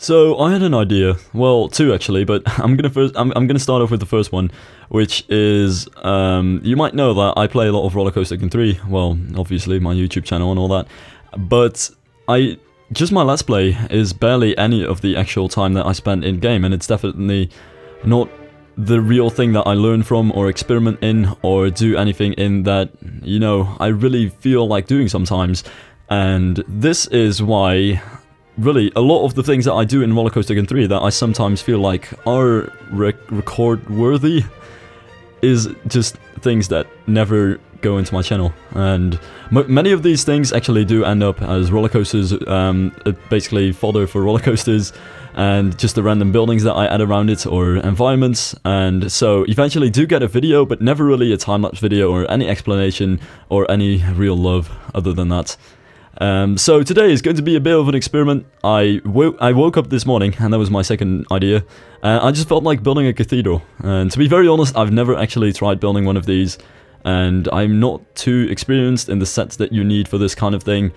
So I had an idea, well, two actually, but I'm gonna start off with the first one, which is you might know that I play a lot of Roller Coaster Tycoon 3. Well, obviously my YouTube channel and all that, but my Let's Play is barely any of the actual time that I spent in game, and it's definitely not the real thing that I learn from or experiment in or do anything in that, you know, I really feel like doing sometimes. And this is why really a lot of the things that I do in Roller Coaster Tycoon 3 that I sometimes feel like are record worthy is just things that never go into my channel. And many of these things actually do end up as roller coasters, basically fodder for roller coasters, and just the random buildings that I add around it or environments. And so eventually do get a video, but never really a time-lapse video or any explanation or any real love other than that. So today is going to be a bit of an experiment. I woke up this morning, and that was my second idea. I just felt like building a cathedral, and to be very honest, I've never actually tried building one of these, and I'm not too experienced in the sets that you need for this kind of thing.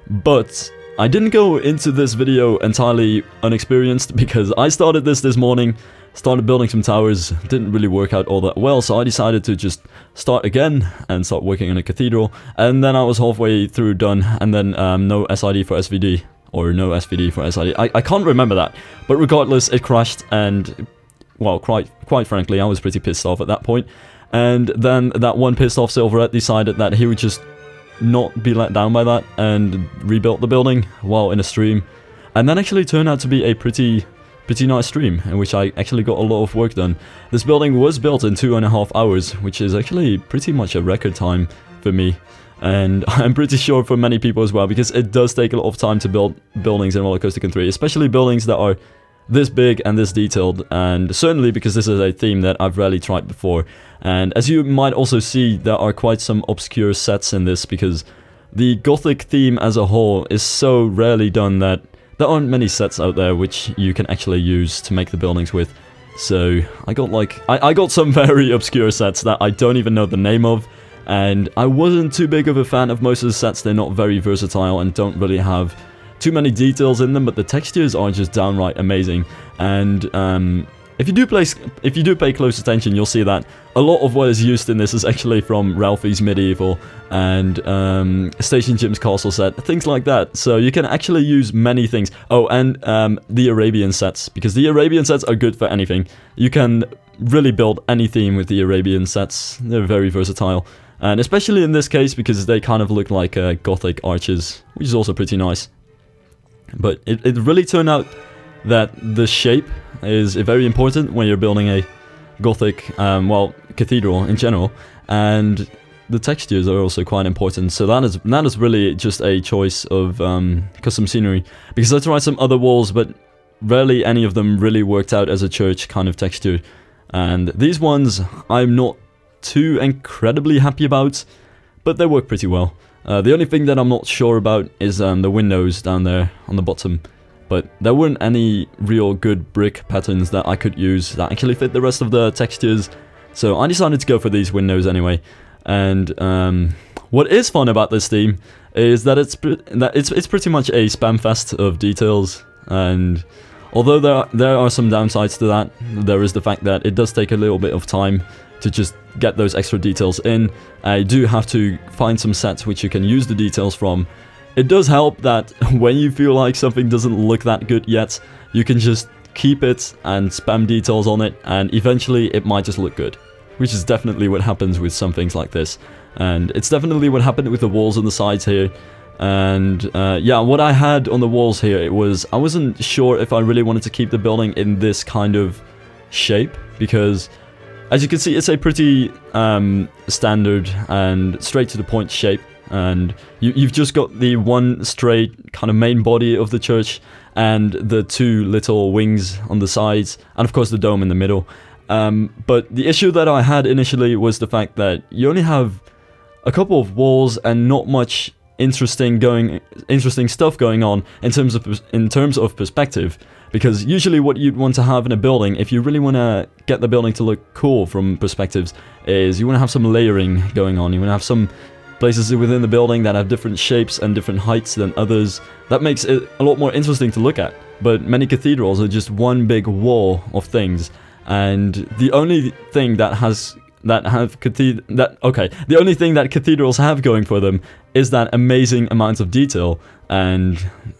But I didn't go into this video entirely unexperienced, because I started this morning, started building some towers, didn't really work out all that well, so I decided to just start again and start working on a cathedral, and then I was halfway through done, and then no SID for SVD, or no SVD for SID, I can't remember that, but regardless, it crashed, and, well, quite frankly, I was pretty pissed off at that point, and then that one pissed off Silverette decided that he would just not be let down by that, and rebuilt the building while in a stream, and that actually turned out to be a pretty nice stream, in which I actually got a lot of work done. This building was built in 2.5 hours, which is actually pretty much a record time for me, and I'm pretty sure for many people as well, because it does take a lot of time to build buildings in Roller Coaster Tycoon 3, especially buildings that are this big and this detailed, and certainly because this is a theme that I've rarely tried before. And as you might also see, there are quite some obscure sets in this, because the Gothic theme as a whole is so rarely done that there aren't many sets out there which you can actually use to make the buildings with. So I got some very obscure sets that I don't even know the name of, and I wasn't too big of a fan of most of the sets. They're not very versatile and don't really have too many details in them, but the textures are just downright amazing. And if you do pay close attention, you'll see that a lot of what is used in this is actually from Ralphie's Medieval and Station Jim's Castle set, things like that. So you can actually use many things. Oh, and the Arabian sets, because the Arabian sets are good for anything. You can really build any theme with the Arabian sets. They're very versatile. And especially in this case, because they kind of look like Gothic arches, which is also pretty nice. But it really turned out that the shape is very important when you're building a Gothic, well, cathedral in general, and the textures are also quite important. So that is really just a choice of custom scenery, because I tried some other walls, but rarely any of them really worked out as a church kind of texture. And these ones I'm not too incredibly happy about, but they work pretty well. The only thing that I'm not sure about is the windows down there on the bottom. But there weren't any real good brick patterns that I could use that actually fit the rest of the textures, so I decided to go for these windows anyway. And what is fun about this theme is that it's pretty much a spam fest of details. And although there are some downsides to that, there is the fact that it does take a little bit of time to just get those extra details in. I do have to find some sets which you can use the details from. It does help that when you feel like something doesn't look that good yet, you can just keep it and spam details on it, and eventually it might just look good. Which is definitely what happens with some things like this. And it's definitely what happened with the walls on the sides here. And yeah, what I had on the walls here, I wasn't sure if I really wanted to keep the building in this kind of shape, because as you can see, it's a pretty standard and straight to the point shape. And you've just got the one straight kind of main body of the church and the two little wings on the sides, and of course the dome in the middle. But the issue that I had initially was the fact that you only have a couple of walls and not much interesting stuff going on in terms of perspective. Because usually what you'd want to have in a building, if you really want to get the building to look cool from perspectives, is you want to have some layering going on. You want to have some places within the building that have different shapes and different heights than others. That makes it a lot more interesting to look at. but many cathedrals are just one big wall of things, and the only thing that cathedrals have going for them is that amazing amount of detail and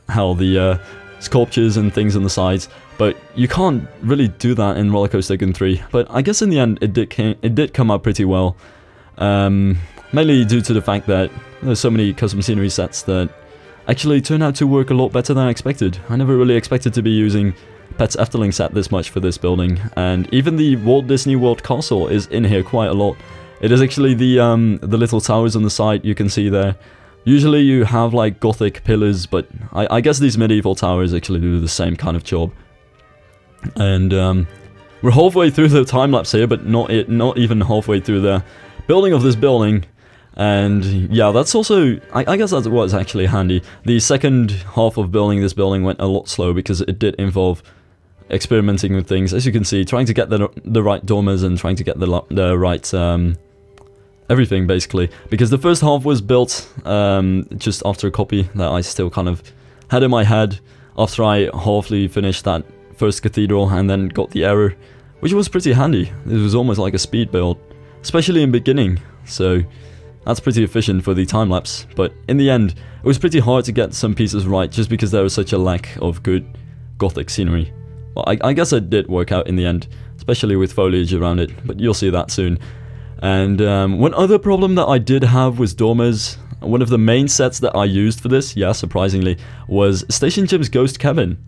how the sculptures and things on the sides. But you can't really do that in Roller Coaster Tycoon 3. But I guess in the end it did come out pretty well. Mainly due to the fact that there's so many custom scenery sets that actually turned out to work a lot better than I expected. I never really expected to be using Pet's Efteling set this much for this building, and even the Walt Disney World Castle is in here quite a lot. It is actually the little towers on the side you can see there. Usually you have like Gothic pillars, but I guess these medieval towers actually do the same kind of job. And we're halfway through the time-lapse here, but not even halfway through the building of this building. And yeah, that's also, I guess that's what's actually handy. The second half of building this building went a lot slow because it did involve experimenting with things. As you can see, trying to get the right dormers and trying to get the right everything, basically. Because the first half was built just after a copy that I still kind of had in my head after I halfly finished that first cathedral and then got the error, which was pretty handy. It was almost like a speed build, especially in beginning, so that's pretty efficient for the time-lapse. But in the end, it was pretty hard to get some pieces right just because there was such a lack of good Gothic scenery. Well, I guess it did work out in the end, especially with foliage around it, but you'll see that soon. And one other problem that I did have was dormers. One of the main sets that I used for this, yeah, surprisingly, was Station Jim's Ghost Cabin.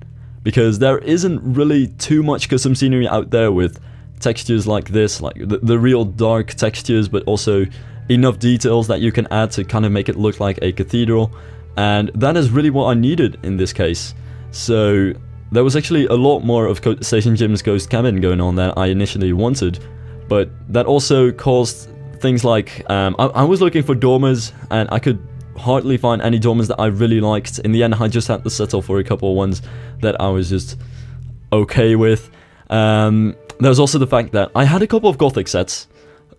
Because there isn't really too much custom scenery out there with textures like this, like the real dark textures, but also enough details that you can add to kind of make it look like a cathedral. And that is really what I needed in this case. So there was actually a lot more of Station Jim's Ghost Cabin going on than I initially wanted. But that also caused things like, I was looking for dormers and I could hardly find any dormers that I really liked. In the end, I just had to settle for a couple of ones that I was just okay with. There was also the fact that I had a couple of Gothic sets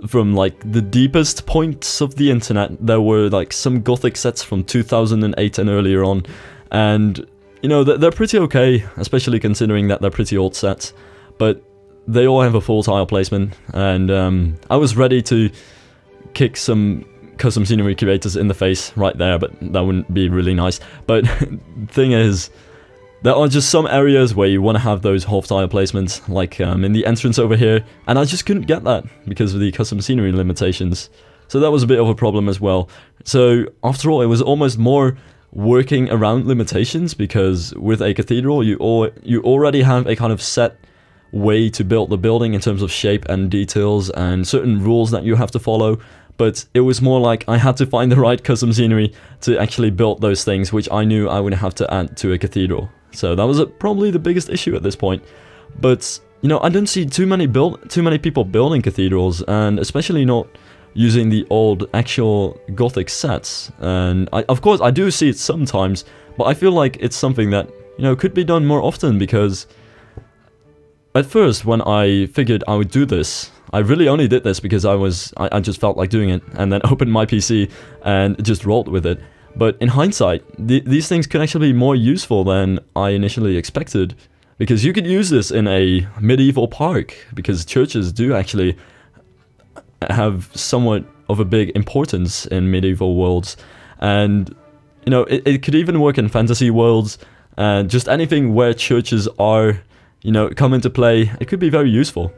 from like the deepest points of the internet. There were like some Gothic sets from 2008 and earlier on, and you know, they're pretty okay, especially considering that they're pretty old sets, but they all have a full tile placement, and I was ready to kick some custom scenery creators in the face right there, but that wouldn't be really nice. But thing is, there are just some areas where you want to have those half tile placements, like in the entrance over here, and I just couldn't get that because of the custom scenery limitations. So that was a bit of a problem as well. So after all, it was almost more working around limitations, because with a cathedral you already have a kind of set way to build the building in terms of shape and details and certain rules that you have to follow. But it was more like I had to find the right custom scenery to actually build those things, which I knew I would have to add to a cathedral. So that was probably the biggest issue at this point. But you know, I don't see too many people building cathedrals, and especially not using the old actual Gothic sets. And of course I do see it sometimes, but I feel like it's something that, you know, could be done more often. Because at first, when I figured I would do this, I really only did this because I just felt like doing it, and then opened my PC and just rolled with it. But in hindsight, these things could actually be more useful than I initially expected, because you could use this in a medieval park, because churches do actually have somewhat of a big importance in medieval worlds. And you know, it could even work in fantasy worlds, and just anything where churches are, you know, come into play. It could be very useful.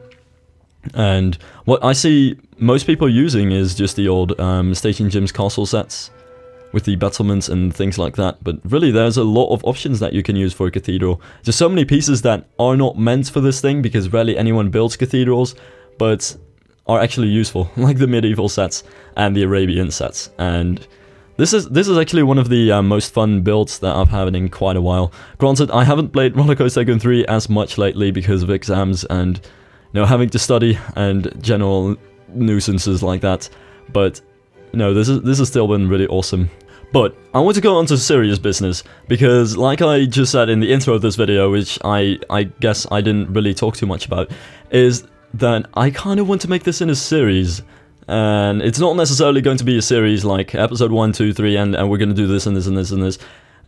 And what I see most people using is just the old Station Jim's Castle sets with the battlements and things like that. But really, there's a lot of options that you can use for a cathedral. There's so many pieces that are not meant for this thing, because rarely anyone builds cathedrals, but are actually useful, like the medieval sets and the Arabian sets. And this is actually one of the most fun builds that I've had in quite a while. Granted, I haven't played Roller Coaster Tycoon 3 as much lately because of exams and, you know, having to study and general nuisances like that. But you know, this has still been really awesome. But I want to go on to serious business, because like I just said in the intro of this video, which I guess I didn't really talk too much about, is that I kind of want to make this in a series. And it's not necessarily going to be a series like episode 1, 2, 3, and we're going to do this and this and this and this.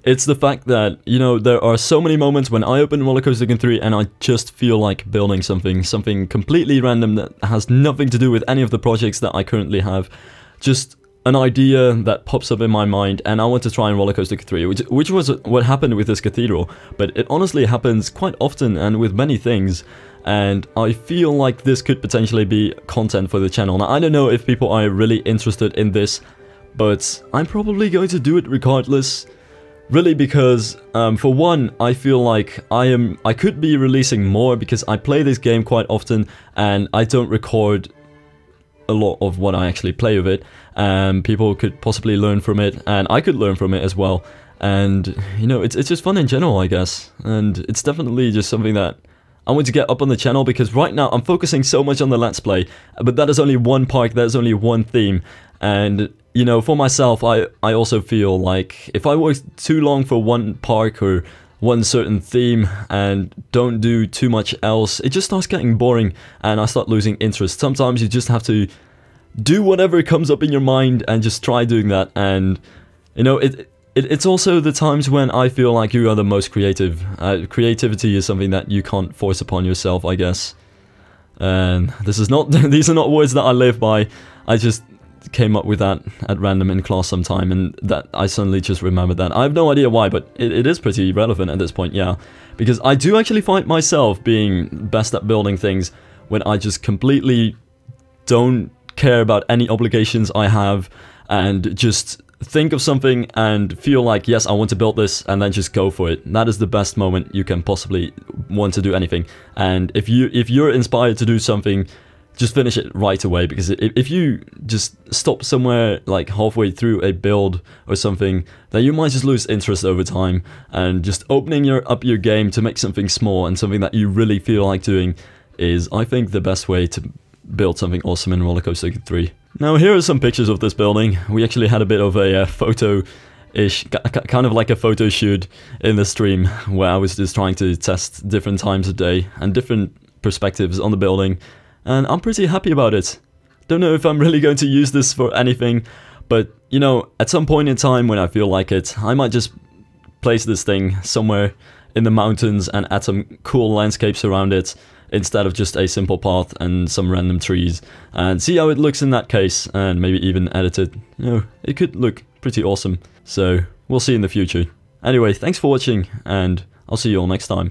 It's the fact that, you know, there are so many moments when I open Roller Coaster Tycoon 3 and I just feel like building something completely random that has nothing to do with any of the projects that I currently have. Just an idea that pops up in my mind, and I want to try and Roller Coaster Tycoon 3, which was what happened with this Cathedral, but it honestly happens quite often and with many things, and I feel like this could potentially be content for the channel. Now, I don't know if people are really interested in this, but I'm probably going to do it regardless. Really, because for one, I feel like I could be releasing more because I play this game quite often and I don't record a lot of what I actually play with it. People could possibly learn from it, and I could learn from it as well. And you know, it's just fun in general, I guess. And it's definitely just something that I want to get up on the channel, because right now I'm focusing so much on the Let's Play, but that is only one park, that is only one theme. And you know, for myself, I also feel like if I work too long for one park or one certain theme and don't do too much else, it just starts getting boring and I start losing interest. Sometimes you just have to do whatever comes up in your mind and just try doing that. And you know, it's also the times when I feel like you are the most creative. Creativity is something that you can't force upon yourself, I guess. And this is not these are not words that I live by. I just came up with that at random in class sometime, and that I suddenly just remembered that. I have no idea why, but it is pretty relevant at this point, yeah. Because I do actually find myself being best at building things when I just completely don't care about any obligations I have and just think of something and feel like, yes, I want to build this, and then just go for it. That is the best moment you can possibly want to do anything. And if you're inspired to do something, just finish it right away, because if you just stop somewhere like halfway through a build or something, then you might just lose interest over time. And just opening up your game to make something small and something that you really feel like doing is, I think, the best way to build something awesome in Roller Coaster Tycoon 3. Now, here are some pictures of this building. We actually had a bit of a photo-ish, kind of like a photo shoot in the stream, where I was just trying to test different times of day and different perspectives on the building. And I'm pretty happy about it. Don't know if I'm really going to use this for anything, but you know, at some point in time when I feel like it, I might just place this thing somewhere in the mountains and add some cool landscapes around it, instead of just a simple path and some random trees, and see how it looks in that case, and maybe even edit it. You know, it could look pretty awesome. So we'll see in the future. Anyway, thanks for watching, and I'll see you all next time.